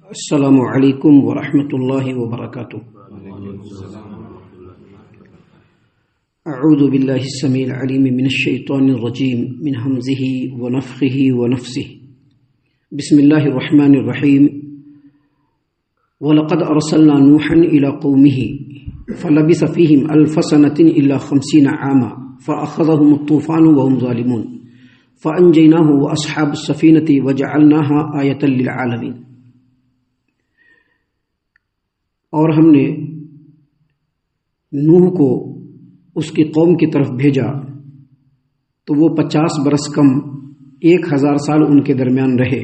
السلام علیکم ورحمۃ اللہ وبرکاتہ۔ اعوذ باللہ السمیع العلیم من الشیطان الرجیم من ہمزہ ونفخہ ونفثہ۔ بسم اللہ الرحمن الرحیم۔ وَلَقَدْ أَرْسَلْنَا نُوحًا إِلَى قَوْمِهِ فَلَبِثَ فِيهِمْ أَلْفَ سَنَةٍ إِلَّا 50 عَامًا فَأَخَذَهُمُ الطُّوفَانُ وَهُمْ ظَالِمُونَ فَأَنْجَيْنَاهُ وَأَصْحَابَ السَّفِينَةِ وَجَعَلْنَاهَا آیَةً لِلْعَالَمِينَ۔ اور ہم نے نوح کو اس کی قوم کی طرف بھیجا تو وہ 50 برس کم 1000 سال ان کے درمیان رہے۔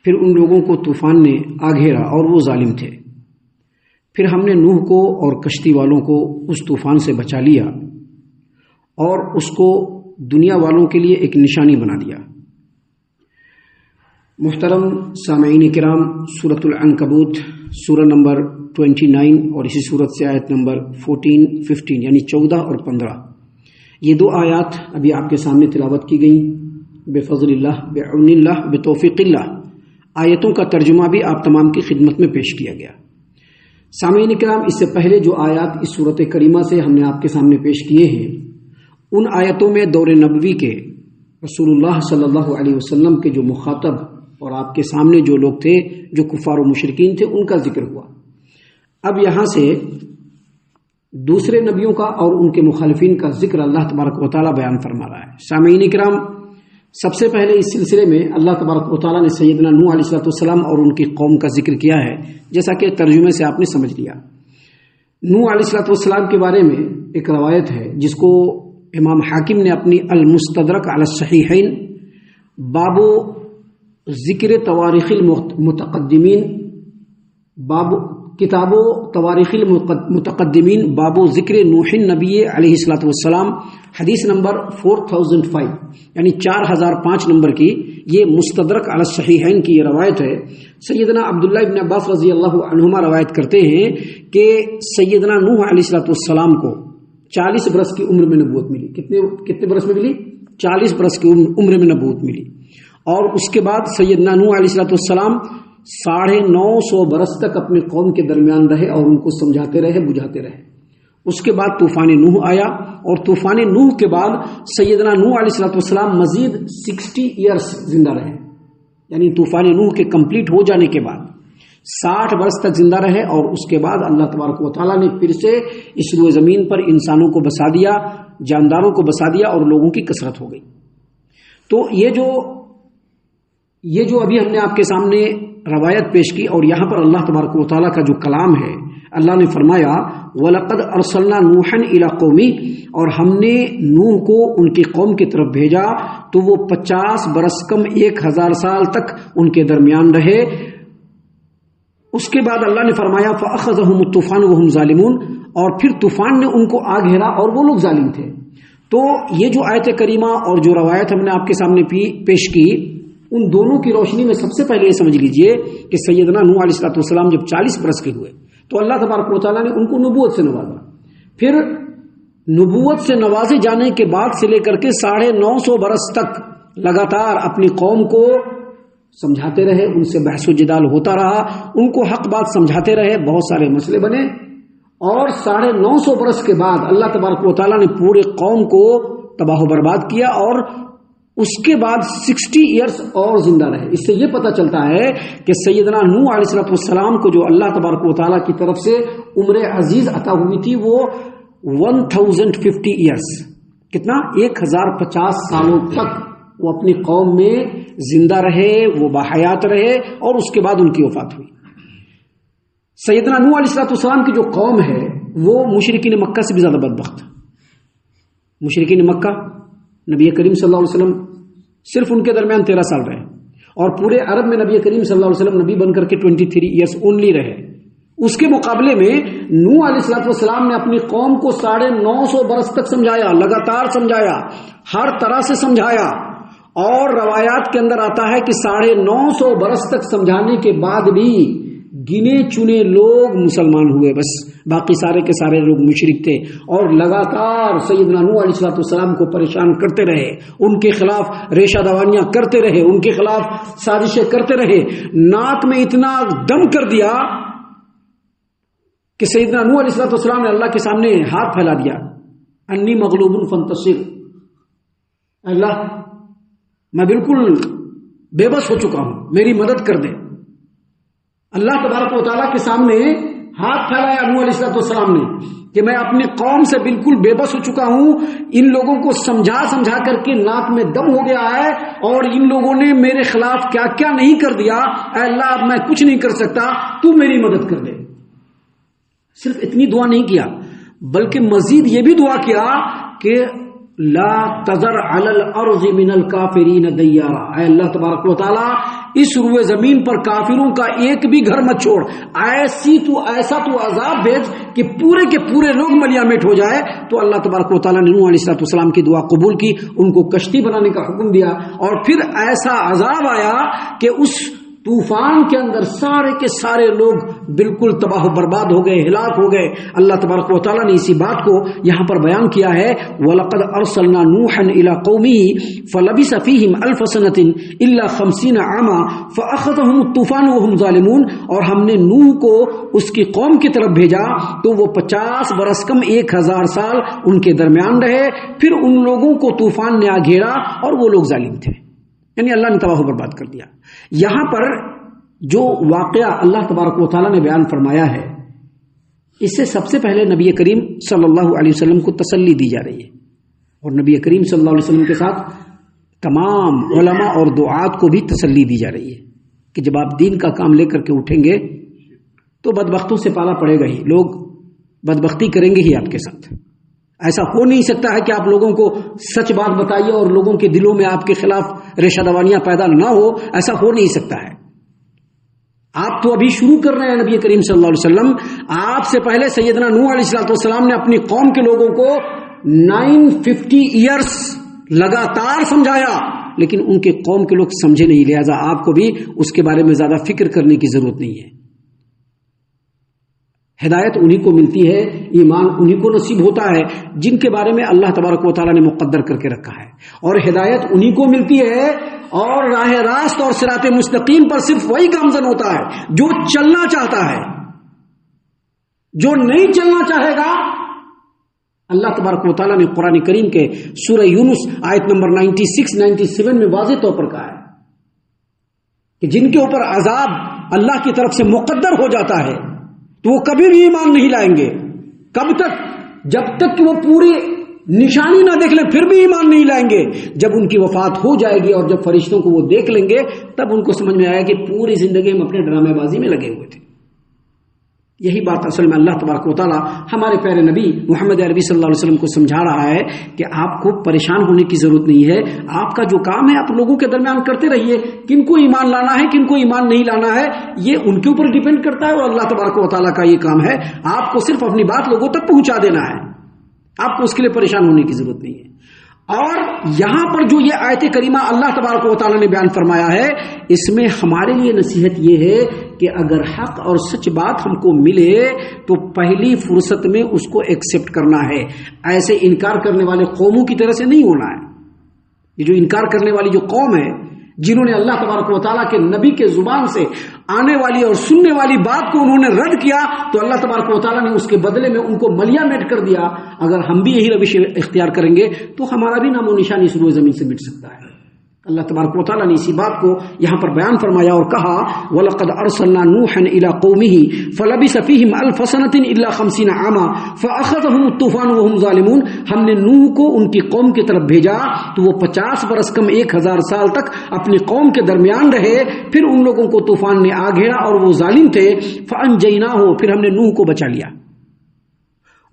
پھر ان لوگوں کو طوفان نے آ گھیرا اور وہ ظالم تھے۔ پھر ہم نے نوح کو اور کشتی والوں کو اس طوفان سے بچا لیا اور اس کو دنیا والوں کے لیے ایک نشانی بنا دیا۔ محترم سامعین کرام، سورۃ العنکبوت سورہ نمبر 29 اور اسی سورت سے آیت نمبر 14، 15 یعنی 14 اور 15، یہ دو آیات ابھی آپ کے سامنے تلاوت کی گئیں بفضل اللہ، بعون اللہ، بتوفیق اللہ۔ آیتوں کا ترجمہ بھی آپ تمام کی خدمت میں پیش کیا گیا۔ سامعین کرام، اس سے پہلے جو آیات اس سورت کریمہ سے ہم نے آپ کے سامنے پیش کیے ہیں، ان آیتوں میں دور نبوی کے رسول اللہ صلی اللہ علیہ وسلم کے جو مخاطب اور آپ کے سامنے جو لوگ تھے جو کفار و مشرکین تھے ان کا ذکر ہوا۔ اب یہاں سے دوسرے نبیوں کا اور ان کے مخالفین کا ذکر اللہ تبارک و تعالیٰ بیان فرما رہا ہے۔ سامعین کرام، سب سے پہلے اس سلسلے میں اللہ تبارک و تعالیٰ نے سیدنا نوح علیہ السلام اور ان کی قوم کا ذکر کیا ہے، جیسا کہ ترجمے سے آپ نے سمجھ لیا۔ نوح علیہ السلام کے بارے میں ایک روایت ہے جس کو امام حاکم نے اپنی المستدرک علی الصحیحین باب ذکر تواریخ المتقدمین، باب کتاب و تواریخ المتقدمین، باب ذکر نوح نبی علیہ السلام، حدیث نمبر 4005 یعنی 4005 نمبر کی یہ مستدرک علی الصحیحین کی یہ روایت ہے۔ سیدنا عبداللہ ابن عباس رضی اللہ عنہما روایت کرتے ہیں کہ سیدنا نوح علیہ السلام کو 40 برس کی عمر میں نبوت ملی۔ کتنے برس میں ملی؟ 40 برس کی عمر میں نبوت ملی۔ اور اس کے بعد سیدنا نوح علیہ السلام 950 برس تک اپنے قوم کے درمیان رہے اور ان کو سمجھاتے رہے، بجھاتے رہے۔ اس کے بعد طوفان نوح آیا اور طوفان نوح کے بعد سیدنا نوح علیہ السلام مزید 60 ایئرس زندہ رہے، یعنی طوفان نوح کے کمپلیٹ ہو جانے کے بعد 60 برس تک زندہ رہے۔ اور اس کے بعد اللہ تبارک و تعالیٰ نے پھر سے اس روئے زمین پر انسانوں کو بسا دیا، جانداروں کو بسا دیا اور لوگوں کی کثرت ہو گئی۔ تو یہ جو ابھی ہم نے آپ کے سامنے روایت پیش کی اور یہاں پر اللہ تبارک و تعالیٰ کا جو کلام ہے، اللہ نے فرمایا وَلَقَدْ أَرْسَلْنَا نُوحًا إِلَىٰ قَوْمِهِ، اور ہم نے نوح کو ان کی قوم کی طرف بھیجا تو وہ 50 برس کم 1000 سال تک ان کے درمیان رہے۔ اس کے بعد اللہ نے فرمایا فَأَخَذَهُمُ الطُّوفَانُ وَهُمْ ظَالِمُونَ، اور پھر طوفان نے ان کو آ گھیرا اور وہ لوگ ظالم تھے۔ تو یہ جو آیت کریمہ اور جو روایت ہم نے آپ کے سامنے پیش کی، ان دونوں کی روشنی میں سب سے پہلے یہ سمجھ لیجئے کہ سیدنا نوح علیہ السلام جب 40 برس کے ہوئے تو اللہ تبارک و تعالیٰ نے ان کو نبوت سے نوازا۔ پھر نبوت سے نوازے جانے کے بعد سے لے کر کے 950 برس تک لگاتار اپنی قوم کو سمجھاتے رہے، ان سے بحث و جدال ہوتا رہا، ان کو حق بات سمجھاتے رہے، بہت سارے مسئلے بنے۔ اور 950 برس کے بعد اللہ تبارک و تعالیٰ نے پورے قوم کو تباہ و برباد کیا اور اس کے بعد 60 ایئرس اور زندہ رہے۔ اس سے یہ پتہ چلتا ہے کہ سیدنا نوح علیہ السلام کو جو اللہ تبارک و تعالیٰ کی طرف سے عمر عزیز عطا ہوئی تھی وہ 1050 ایئرس، کتنا؟ 1050 سالوں تک وہ اپنی قوم میں زندہ رہے، وہ باحیات رہے اور اس کے بعد ان کی وفات ہوئی۔ سیدنا نوح علیہ السلام کی جو قوم ہے وہ مشرکین مکہ سے بھی زیادہ بدبخت۔ مشرکین مکہ نبی کریم صلی اللہ علیہ وسلم صرف ان کے درمیان 13 سال رہے اور پورے عرب میں نبی کریم صلی اللہ علیہ وسلم نبی بن کر کے 23 ایئرس اونلی رہے۔ اس کے مقابلے میں نوح علیہ السلام نے اپنی قوم کو 950 برس تک سمجھایا، لگاتار سمجھایا، ہر طرح سے سمجھایا۔ اور روایات کے اندر آتا ہے کہ 950 برس تک سمجھانے کے بعد بھی گنے چنے لوگ مسلمان ہوئے، بس باقی سارے کے سارے لوگ مشرک تھے اور لگاتار سیدنا نوح علیہ السلام کو پریشان کرتے رہے، ان کے خلاف ریشہ دوانیاں کرتے رہے، ان کے خلاف سازشیں کرتے رہے، ناک میں اتنا دم کر دیا کہ سیدنا نوح علیہ السلام نے اللہ کے سامنے ہاتھ پھیلا دیا، انی مغلوب فانتصر، اللہ میں بالکل بے بس ہو چکا ہوں، میری مدد کر دے۔ اللہ تبارک و تعالیٰ کے سامنے ہاتھ پھیلایا نوح علیہ السلام نے کہ میں اپنی قوم سے بالکل بے بس ہو چکا ہوں، ان لوگوں کو سمجھا کر کے ناک میں دم ہو گیا ہے اور ان لوگوں نے میرے خلاف کیا کیا نہیں کر دیا، اے اللہ اب میں کچھ نہیں کر سکتا، تو میری مدد کر دے۔ صرف اتنی دعا نہیں کیا بلکہ مزید یہ بھی دعا کیا کہ لا تذر علی الارض من الکافرین دیارا، اے اللہ تبارک و تعالی اس روئے زمین پر کافروں کا ایک بھی گھر مت چھوڑ، ایسا تو عذاب بھیج کہ پورے کے پورے لوگ ملیا میٹ ہو جائے۔ تو اللہ تبارک و تعالیٰ نے نوح علیہ السلام کی دعا قبول کی، ان کو کشتی بنانے کا حکم دیا اور پھر ایسا عذاب آیا کہ اس طوفان کے اندر سارے کے سارے لوگ بالکل تباہ و برباد ہو گئے، ہلاک ہو گئے۔ اللہ تبارک و تعالیٰ نے اسی بات کو یہاں پر بیان کیا ہے، وَلَقَدْ أَرْسَلْنَا نُوحًا إِلَىٰ قَوْمِهِ فَلَبِثَ فِيهِمْ أَلْفَ سَنَةٍ إِلَّا 50 عَامًا فَأَخَذَهُمُ الطُّوفَانُ وَهُمْ ظَالِمُونَ، اور ہم نے نوح کو اس کی قوم کی طرف بھیجا تو وہ 50 برس کم 1000 سال ان کے درمیان رہے، پھر ان لوگوں کو طوفان نے آ گھیرا اور وہ لوگ ظالم تھے، یعنی اللہ نے تباہ و برباد کر دیا۔ یہاں پر جو واقعہ اللہ تبارک و تعالیٰ نے بیان فرمایا ہے، اس سے سب سے پہلے نبی کریم صلی اللہ علیہ وسلم کو تسلی دی جا رہی ہے، اور نبی کریم صلی اللہ علیہ وسلم کے ساتھ تمام علماء اور دعات کو بھی تسلی دی جا رہی ہے کہ جب آپ دین کا کام لے کر کے اٹھیں گے تو بدبختوں سے پالا پڑے گا ہی، لوگ بدبختی کریں گے ہی آپ کے ساتھ۔ ایسا ہو نہیں سکتا ہے کہ آپ لوگوں کو سچ بات بتائیے اور لوگوں کے دلوں میں آپ کے خلاف ریشہ دوانیاں پیدا نہ ہو، ایسا ہو نہیں سکتا ہے۔ آپ تو ابھی شروع کر رہے ہیں، نبی کریم صلی اللہ علیہ وسلم آپ سے پہلے سیدنا نوح علیہ السلام نے اپنی قوم کے لوگوں کو 950 ایئرس لگاتار سمجھایا، لیکن ان کے قوم کے لوگ سمجھے نہیں، لہذا آپ کو بھی اس کے بارے میں زیادہ فکر کرنے کی ضرورت نہیں ہے۔ ہدایت انہی کو ملتی ہے، ایمان انہی کو نصیب ہوتا ہے جن کے بارے میں اللہ تبارک و تعالیٰ نے مقدر کر کے رکھا ہے، اور ہدایت انہی کو ملتی ہے اور راہ راست اور صراط مستقیم پر صرف وہی گامزن ہوتا ہے جو چلنا چاہتا ہے۔ جو نہیں چلنا چاہے گا، اللہ تبارک و تعالیٰ نے قرآن کریم کے سورہ یونس آیت نمبر 96-97 میں واضح طور پر کہا ہے کہ جن کے اوپر عذاب اللہ کی طرف سے مقدر ہو جاتا ہے تو وہ کبھی بھی ایمان نہیں لائیں گے۔ کب تک؟ جب تک کہ وہ پوری نشانی نہ دیکھ لیں پھر بھی ایمان نہیں لائیں گے۔ جب ان کی وفات ہو جائے گی اور جب فرشتوں کو وہ دیکھ لیں گے تب ان کو سمجھ میں آیا کہ پوری زندگی ہم اپنے ڈرامے بازی میں لگے ہوئے تھے۔ یہی بات اصل میں اللہ تبارک و تعالیٰ ہمارے پیارے نبی محمد عربی صلی اللہ علیہ وسلم کو سمجھا رہا ہے کہ آپ کو پریشان ہونے کی ضرورت نہیں ہے، آپ کا جو کام ہے آپ لوگوں کے درمیان کرتے رہیے، کن کو ایمان لانا ہے کن کو ایمان نہیں لانا ہے یہ ان کے اوپر ڈیپینڈ کرتا ہے، اور اللہ تبارک و تعالیٰ کا یہ کام ہے، آپ کو صرف اپنی بات لوگوں تک پہنچا دینا ہے، آپ کو اس کے لیے پریشان ہونے کی ضرورت نہیں ہے۔ اور یہاں پر جو یہ آیت کریمہ اللہ تبارک و تعالیٰ نے بیان فرمایا ہے، اس میں ہمارے لیے نصیحت یہ ہے کہ اگر حق اور سچ بات ہم کو ملے تو پہلی فرصت میں اس کو ایکسپٹ کرنا ہے، ایسے انکار کرنے والے قوموں کی طرح سے نہیں ہونا ہے۔ یہ جو انکار کرنے والی جو قوم ہے جنہوں نے اللہ تبارک و تعالیٰ کے نبی کے زبان سے آنے والی اور سننے والی بات کو انہوں نے رد کیا تو اللہ تبارک و تعالیٰ نے اس کے بدلے میں ان کو ملیا میٹ کر دیا۔ اگر ہم بھی یہی روش اختیار کریں گے تو ہمارا بھی نام و نشانی اس روئے زمین سے مٹ سکتا ہے۔ اللہ تبارک و تعالیٰ نے اسی بات کو یہاں پر بیان فرمایا اور کہا وَلَقَدْ أَرْسَلْنَا نُوحًا إِلَىٰ قَوْمِهِ فَلَبِثَ فِيهِمْ أَلْفَ سَنَةٍ إِلَّا 50 عَامًا فَأَخَذَهُمُ الطُّوفَانُ وَهُمْ ظَالِمُونَ، ہم نے نوح کو ان کی قوم کی طرف بھیجا تو وہ 50 برس کم 1000 سال تک اپنی قوم کے درمیان رہے، پھر ان لوگوں کو طوفان نے آ گھیرا اور وہ ظالم تھے، فَأَنْجَيْنَاهُ، پھر ہم نے نوح کو بچا لیا،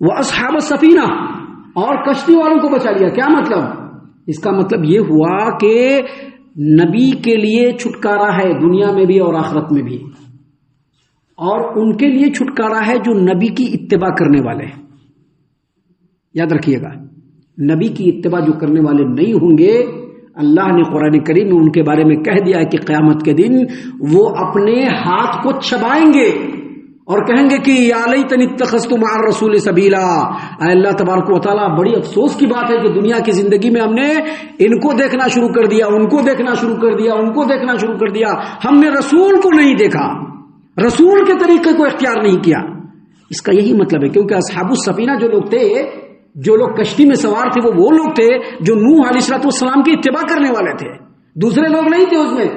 وَأَصْحَابَ السَّفِينَةِ، اور کشتی والوں کو بچا لیا۔ کیا مطلب؟ اس کا مطلب یہ ہوا کہ نبی کے لیے چھٹکارا ہے دنیا میں بھی اور آخرت میں بھی، اور ان کے لیے چھٹکارا ہے جو نبی کی اتباع کرنے والے ہیں۔ یاد رکھیے گا، نبی کی اتباع جو کرنے والے نہیں ہوں گے، اللہ نے قرآن کریم میں ان کے بارے میں کہہ دیا ہے کہ قیامت کے دن وہ اپنے ہاتھ کو چبائیں گے اور کہیں گے کہ یا لیتنی اتخذت مع الرسول سبیلا، اے اللہ تبارک و تعالیٰ بڑی افسوس کی بات ہے کہ دنیا کی زندگی میں ہم نے ان کو دیکھنا شروع کر دیا، ان کو دیکھنا شروع کر دیا، ان کو دیکھنا شروع کر دیا، ہم نے رسول کو نہیں دیکھا، رسول کے طریقے کو اختیار نہیں کیا۔ اس کا یہی مطلب ہے، کیونکہ اصحاب السفینہ جو لوگ تھے، جو لوگ کشتی میں سوار تھے، وہ لوگ تھے جو نوح علیہ السلام کی اتباع کرنے والے تھے، دوسرے لوگ نہیں تھے اس میں۔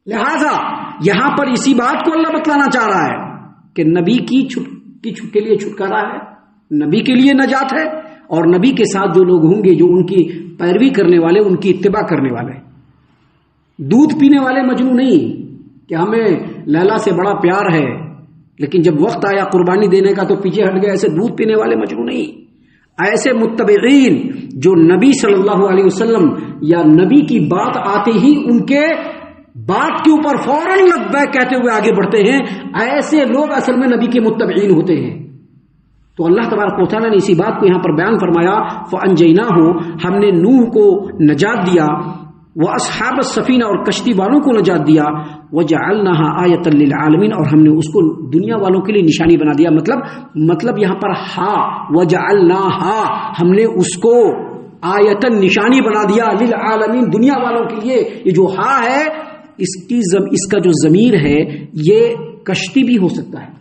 لہذا یہاں پر اسی بات کو اللہ بتلانا چاہ رہا ہے کہ نبی کے لیے چھٹکارا ہے، نبی کے لیے نجات ہے، اور نبی کے ساتھ جو لوگ ہوں گے جو ان کی پیروی کرنے والے، ان کی اتباع کرنے والے۔ دودھ پینے والے مجنو نہیں کہ ہمیں لیلا سے بڑا پیار ہے، لیکن جب وقت آیا قربانی دینے کا تو پیچھے ہٹ گئے، ایسے دودھ پینے والے مجنو نہیں، ایسے متبعین جو نبی صلی اللہ علیہ وسلم یا نبی کی بات آتے ہی ان کے بات کے اوپر فوراً لبیک کہتے ہوئے آگے بڑھتے ہیں، ایسے لوگ اصل میں نبی کے متبعین ہوتے ہیں۔ تو اللہ تبارک و تعالیٰ نے اسی بات کو یہاں پر بیان فرمایا، فَأَنْجَيْنَاهُ، ہم نے نوح کو نجات دیا، وَأَصْحَابَ السَّفِينَةِ، اور کشتی والوں کو نجات دیا، وَجَعَلْنَاهَا آیَةً لِلْعَالَمِينَ، اور ہم نے اس کو دنیا والوں کے لیے نشانی بنا دیا۔ مطلب یہاں پر وَجَعَلْنَاهَا، ہم نے اس کو آیتن نشانی بنا دیا، للعالمین، دنیا والوں کے لیے۔ یہ جو ہا ہے، اس کا جو ضمیر ہے یہ کشتی بھی ہو سکتا ہے۔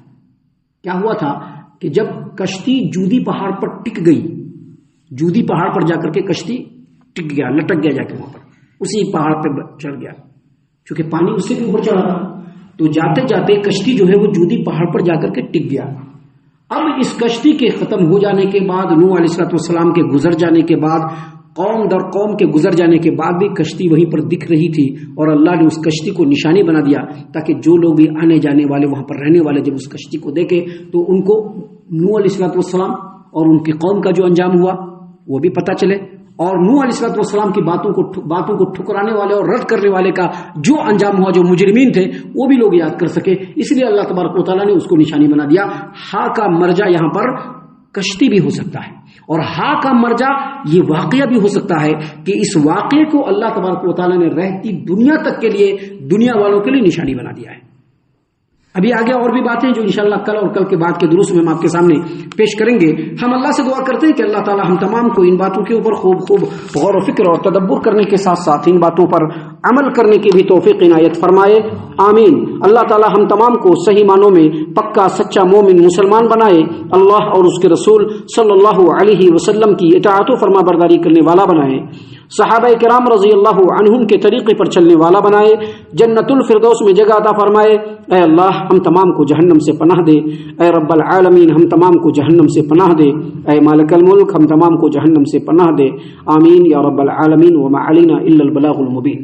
کیا ہوا تھا کہ جب کشتی جودی پہاڑ پر ٹک گئی، جودی پہاڑ پر جا کر کے کشتی ٹک گیا، لٹک گیا، جا کے وہاں پر اسی پہاڑ پہ چڑھ گیا، چونکہ پانی اس سے بھی اوپر چڑھا تھا، تو جاتے جاتے کشتی جو ہے وہ جودی پہاڑ پر جا کر کے ٹک گیا۔ اب اس کشتی کے ختم ہو جانے کے بعد، نوح علیہ السلام کے گزر جانے کے بعد، قوم در قوم کے گزر جانے کے بعد بھی کشتی وہیں پر دکھ رہی تھی، اور اللہ نے اس کشتی کو نشانی بنا دیا تاکہ جو لوگ بھی آنے جانے والے، وہاں پر رہنے والے، جب اس کشتی کو دیکھے تو ان کو نوح علیہ السلام اور ان کی قوم کا جو انجام ہوا وہ بھی پتہ چلے، اور نوح علیہ السلام کی باتوں کو ٹھکرانے والے اور رد کرنے والے کا جو انجام ہوا، جو مجرمین تھے، وہ بھی لوگ یاد کر سکے۔ اس لیے اللہ تبارک و تعالیٰ نے اس کو نشانی بنا دیا۔ ہا کا مرجع یہاں پر کشتی بھی ہو سکتا ہے، اور ہا کا مرجع یہ واقعہ بھی ہو سکتا ہے کہ اس واقعے کو اللہ تبارک و تعالیٰ نے رہتی دنیا تک کے لیے، دنیا والوں کے لیے نشانی بنا دیا ہے۔ ابھی آگے اور بھی باتیں جو انشاءاللہ کل اور کل کے بعد کے دروس میں ہم آپ کے سامنے پیش کریں گے۔ ہم اللہ سے دعا کرتے ہیں کہ اللہ تعالیٰ ہم تمام کو ان باتوں کے اوپر خوب غور و فکر اور تدبر کرنے کے ساتھ ساتھ ان باتوں پر عمل کرنے کی بھی توفیق عنایت فرمائے، آمین۔ اللہ تعالیٰ ہم تمام کو صحیح معنوں میں پکا سچا مومن مسلمان بنائے، اللہ اور اس کے رسول صلی اللہ علیہ وسلم کی اطاعت و فرما برداری کرنے والا بنائے، صحابہ کرام رضی اللہ عنہم کے طریقے پر چلنے والا بنائے، جنت الفردوس میں جگہ عطا فرمائے۔ اے اللہ ہم تمام کو جہنم سے پناہ دے، اے رب العالمین ہم تمام کو جہنم سے پناہ دے، اے مالک الملک ہم تمام کو جہنم سے پناہ دے، آمین یا رب العالمین۔ وما علینا الا البلاغ المبین۔